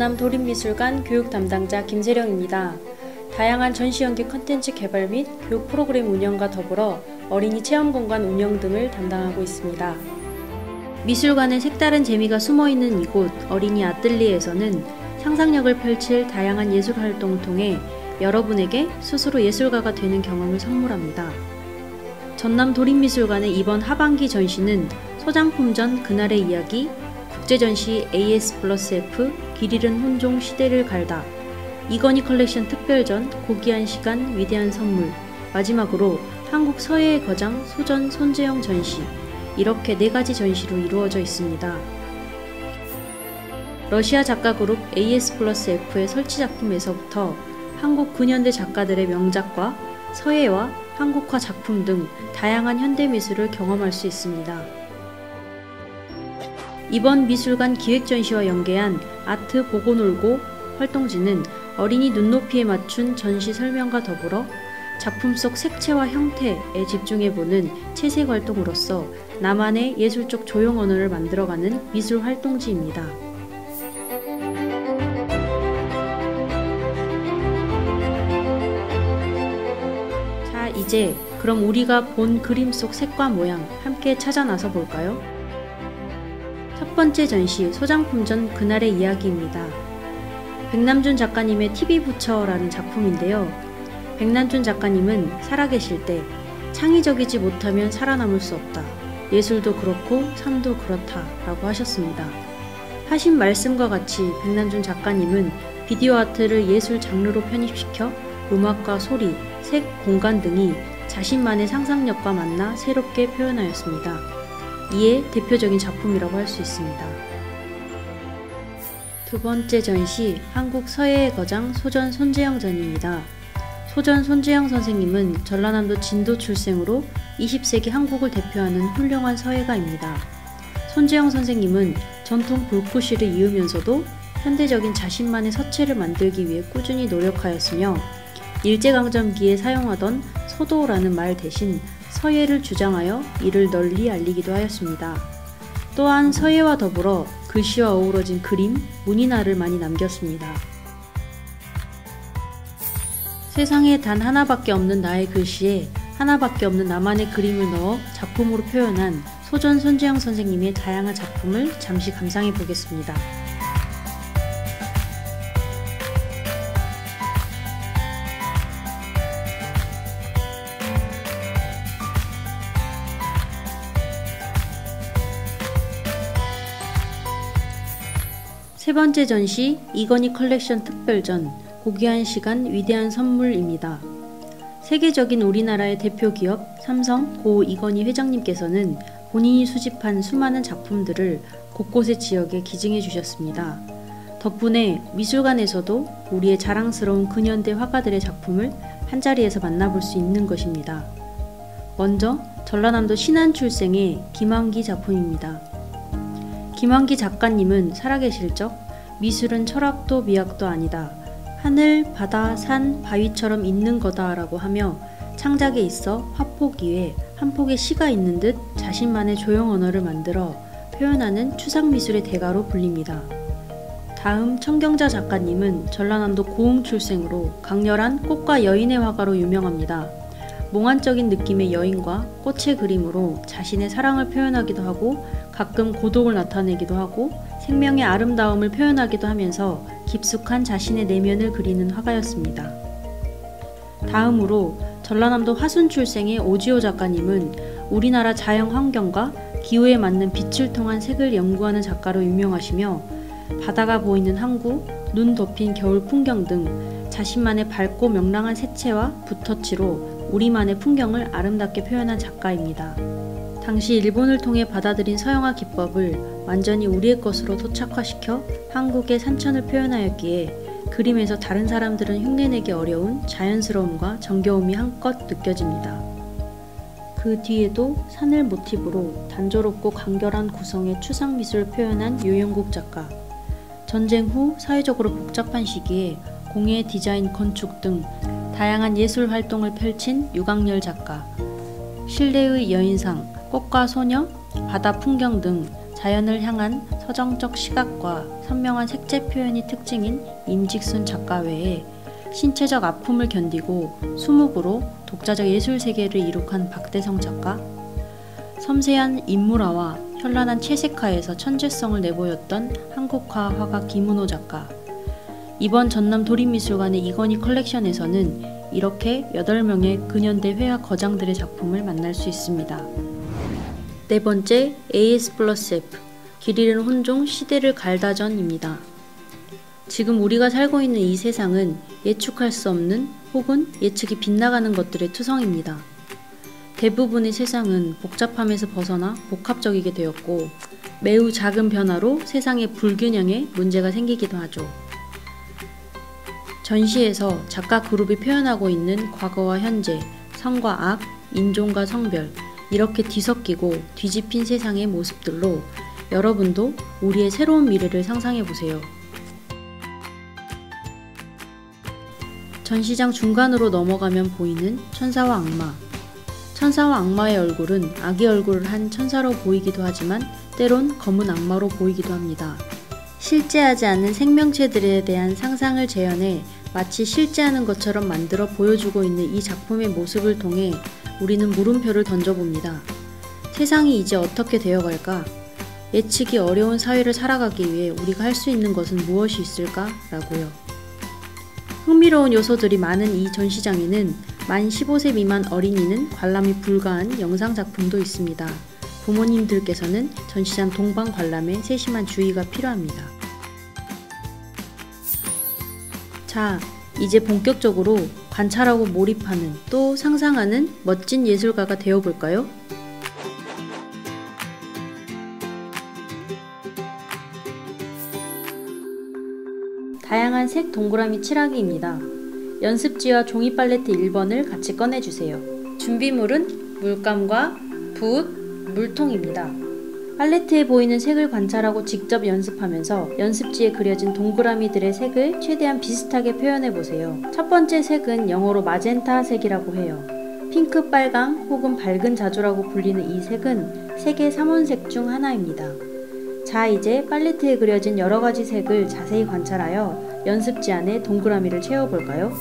전남도립미술관 교육 담당자 김세령입니다. 다양한 전시연기 콘텐츠 개발 및 교육 프로그램 운영과 더불어 어린이 체험공간 운영 등을 담당하고 있습니다. 미술관의 색다른 재미가 숨어있는 이곳 어린이 아뜰리에에서는 상상력을 펼칠 다양한 예술 활동을 통해 여러분에게 스스로 예술가가 되는 경험을 선물합니다. 전남도립미술관의 이번 하반기 전시는 소장품전 그날의 이야기, 국제전시 AS+F 길 잃은 혼종 시대를 갈다, 이건희 컬렉션 특별전 고귀한 시간 위대한 선물, 마지막으로 한국 서예의 거장 소전 손재영 전시, 이렇게 4가지 전시로 이루어져 있습니다. 러시아 작가그룹 AS+F의 설치 작품에서부터 한국 근현대 작가들의 명작과 서예와 한국화 작품 등 다양한 현대미술을 경험할 수 있습니다. 이번 미술관 기획전시와 연계한 아트 보고 놀고 활동지는 어린이 눈높이에 맞춘 전시 설명과 더불어 작품 속 색채와 형태에 집중해보는 채색 활동으로서 나만의 예술적 조형 언어를 만들어가는 미술 활동지입니다. 자, 이제 그럼 우리가 본 그림 속 색과 모양 함께 찾아 나서 볼까요? 첫 번째 전시 소장품전 그날의 이야기입니다. 백남준 작가님의 TV부처라는 작품인데요. 백남준 작가님은 살아계실 때 창의적이지 못하면 살아남을 수 없다. 예술도 그렇고 삶도 그렇다 라고 하셨습니다. 하신 말씀과 같이 백남준 작가님은 비디오 아트를 예술 장르로 편입시켜 음악과 소리, 색, 공간 등이 자신만의 상상력과 만나 새롭게 표현하였습니다. 이에 대표적인 작품이라고 할 수 있습니다. 두 번째 전시 한국 서예의 거장 소전 손재영 전입니다. 소전 손재영 선생님은 전라남도 진도 출생으로 20세기 한국을 대표하는 훌륭한 서예가입니다. 손재영 선생님은 전통 불구시를 이으면서도 현대적인 자신만의 서체를 만들기 위해 꾸준히 노력하였으며 일제강점기에 사용하던 서도라는 말 대신 서예를 주장하여 이를 널리 알리기도 하였습니다. 또한 서예와 더불어 글씨와 어우러진 그림, 문인화를 많이 남겼습니다. 세상에 단 하나밖에 없는 나의 글씨에 하나밖에 없는 나만의 그림을 넣어 작품으로 표현한 소전 손재영 선생님의 다양한 작품을 잠시 감상해 보겠습니다. 세 번째 전시 이건희 컬렉션 특별전 고귀한 시간 위대한 선물입니다. 세계적인 우리나라의 대표 기업 삼성 고 이건희 회장님께서는 본인이 수집한 수많은 작품들을 곳곳의 지역에 기증해 주셨습니다. 덕분에 미술관에서도 우리의 자랑스러운 근현대 화가들의 작품을 한자리에서 만나볼 수 있는 것입니다. 먼저 전라남도 신안 출생의 김환기 작품입니다. 김환기 작가님은 살아계실 적 미술은 철학도 미학도 아니다. 하늘, 바다, 산, 바위처럼 있는 거다 라고 하며 창작에 있어 화폭 위에 한 폭의 시가 있는 듯 자신만의 조형 언어를 만들어 표현하는 추상미술의 대가로 불립니다. 다음 청경자 작가님은 전라남도 고흥 출생으로 강렬한 꽃과 여인의 화가로 유명합니다. 몽환적인 느낌의 여인과 꽃의 그림으로 자신의 사랑을 표현하기도 하고 가끔 고독을 나타내기도 하고 생명의 아름다움을 표현하기도 하면서 깊숙한 자신의 내면을 그리는 화가였습니다. 다음으로 전라남도 화순 출생의 오지호 작가님은 우리나라 자연 환경과 기후에 맞는 빛을 통한 색을 연구하는 작가로 유명하시며 바다가 보이는 항구, 눈 덮인 겨울 풍경 등 자신만의 밝고 명랑한 색채와 붓터치로 우리만의 풍경을 아름답게 표현한 작가입니다. 당시 일본을 통해 받아들인 서양화 기법을 완전히 우리의 것으로 토착화시켜 한국의 산천을 표현하였기에 그림에서 다른 사람들은 흉내내기 어려운 자연스러움과 정겨움이 한껏 느껴집니다. 그 뒤에도 산을 모티브로 단조롭고 간결한 구성의 추상미술을 표현한 유영국 작가, 전쟁 후 사회적으로 복잡한 시기에 공예, 디자인, 건축 등 다양한 예술 활동을 펼친 유광열 작가, 실내의 여인상, 꽃과 소녀, 바다 풍경 등 자연을 향한 서정적 시각과 선명한 색채 표현이 특징인 임직순 작가 외에 신체적 아픔을 견디고 수묵으로 독자적 예술 세계를 이룩한 박대성 작가, 섬세한 인물화와 현란한 채색화에서 천재성을 내보였던 한국화 화가 김은호 작가, 이번 전남 도립미술관의 이건희 컬렉션에서는 이렇게 8명의 근현대 회화 거장들의 작품을 만날 수 있습니다. 네 번째, AS+F, 길 잃은 혼종 시대를 갈다전입니다. 지금 우리가 살고 있는 이 세상은 예측할 수 없는 혹은 예측이 빗나가는 것들의 투성입니다. 대부분의 세상은 복잡함에서 벗어나 복합적이게 되었고 매우 작은 변화로 세상의 불균형에 문제가 생기기도 하죠. 전시에서 작가 그룹이 표현하고 있는 과거와 현재, 선과 악, 인종과 성별, 이렇게 뒤섞이고 뒤집힌 세상의 모습들로 여러분도 우리의 새로운 미래를 상상해보세요. 전시장 중간으로 넘어가면 보이는 천사와 악마. 천사와 악마의 얼굴은 아기 얼굴을 한 천사로 보이기도 하지만 때론 검은 악마로 보이기도 합니다. 실제하지 않은 생명체들에 대한 상상을 재현해 마치 실제하는 것처럼 만들어 보여주고 있는 이 작품의 모습을 통해 우리는 물음표를 던져봅니다. 세상이 이제 어떻게 되어갈까? 예측이 어려운 사회를 살아가기 위해 우리가 할 수 있는 것은 무엇이 있을까? 라고요. 흥미로운 요소들이 많은 이 전시장에는 만 15세 미만 어린이는 관람이 불가한 영상 작품도 있습니다. 부모님들께서는 전시장 동반 관람에 세심한 주의가 필요합니다. 자, 이제 본격적으로 관찰하고 몰입하는 또 상상하는 멋진 예술가가 되어볼까요? 다양한 색 동그라미 칠하기입니다. 연습지와 종이 팔레트 1번을 같이 꺼내주세요. 준비물은 물감과 붓, 물통입니다. 팔레트에 보이는 색을 관찰하고 직접 연습하면서 연습지에 그려진 동그라미들의 색을 최대한 비슷하게 표현해보세요. 첫 번째 색은 영어로 마젠타 색이라고 해요. 핑크, 빨강 혹은 밝은 자주라고 불리는 이 색은 색의 3원색 중 하나입니다. 자, 이제 팔레트에 그려진 여러가지 색을 자세히 관찰하여 연습지 안에 동그라미를 채워볼까요?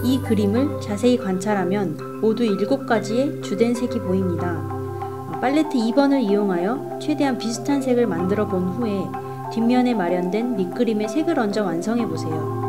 이 그림을 자세히 관찰하면 모두 7가지의 주된 색이 보입니다. 팔레트 2번을 이용하여 최대한 비슷한 색을 만들어 본 후에 뒷면에 마련된 밑그림에 색을 얹어 완성해 보세요.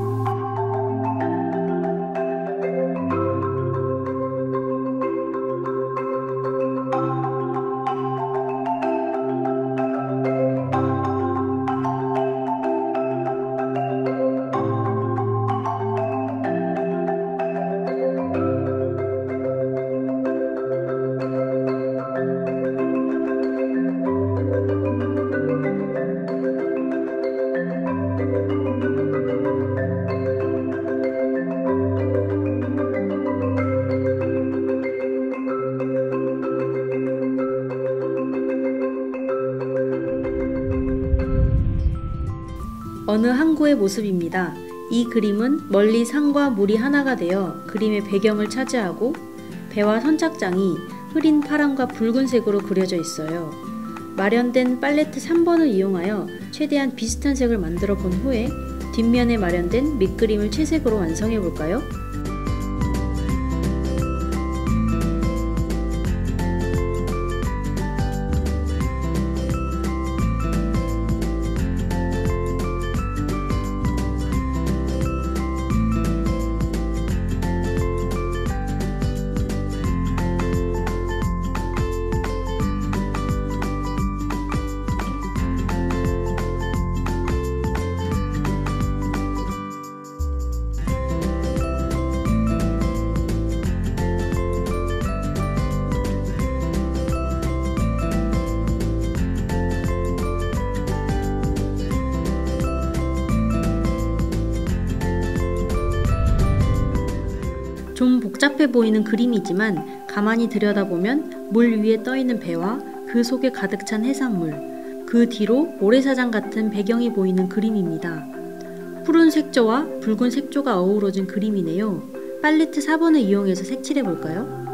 어느 항구의 모습입니다. 이 그림은 멀리 산과 물이 하나가 되어 그림의 배경을 차지하고 배와 선착장이 흐린 파란과 붉은색으로 그려져 있어요. 마련된 팔레트 3번을 이용하여 최대한 비슷한 색을 만들어 본 후에 뒷면에 마련된 밑그림을 채색으로 완성해 볼까요? 복잡해 보이는 그림이지만 가만히 들여다보면 물 위에 떠있는 배와 그 속에 가득 찬 해산물, 그 뒤로 모래사장 같은 배경이 보이는 그림입니다. 푸른 색조와 붉은 색조가 어우러진 그림이네요. 팔레트 4번을 이용해서 색칠해 볼까요?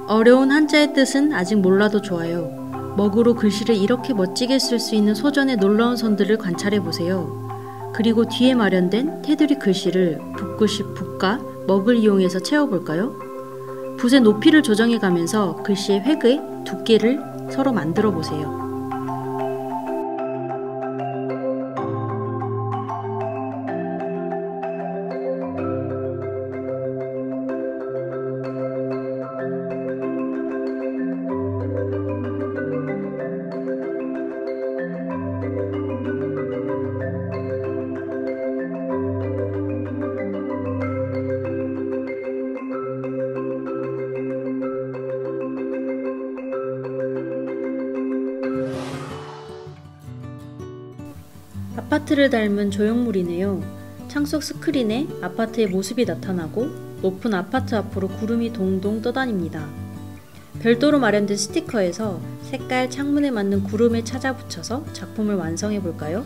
어려운 한자의 뜻은 아직 몰라도 좋아요. 먹으로 글씨를 이렇게 멋지게 쓸 수 있는 소전의 놀라운 선들을 관찰해 보세요. 그리고 뒤에 마련된 테두리 글씨를 붓글씨 붓과 먹을 이용해서 채워볼까요? 붓의 높이를 조정해 가면서 글씨의 획의 두께를 서로 만들어 보세요. 아파트를 닮은 조형물이네요. 창속 스크린에 아파트의 모습이 나타나고 높은 아파트 앞으로 구름이 동동 떠다닙니다. 별도로 마련된 스티커에서 색깔 창문에 맞는 구름을 찾아 붙여서 작품을 완성해 볼까요?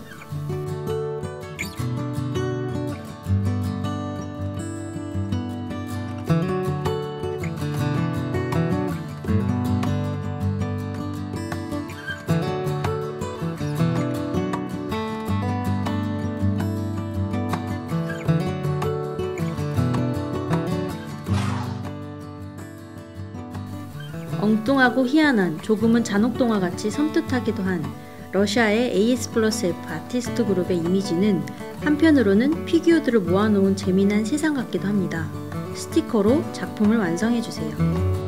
엉뚱하고 희한한, 조금은 잔혹동화같이 섬뜩하기도 한 러시아의 AS+F 아티스트 그룹의 이미지는 한편으로는 피규어들을 모아놓은 재미난 세상 같기도 합니다. 스티커로 작품을 완성해주세요.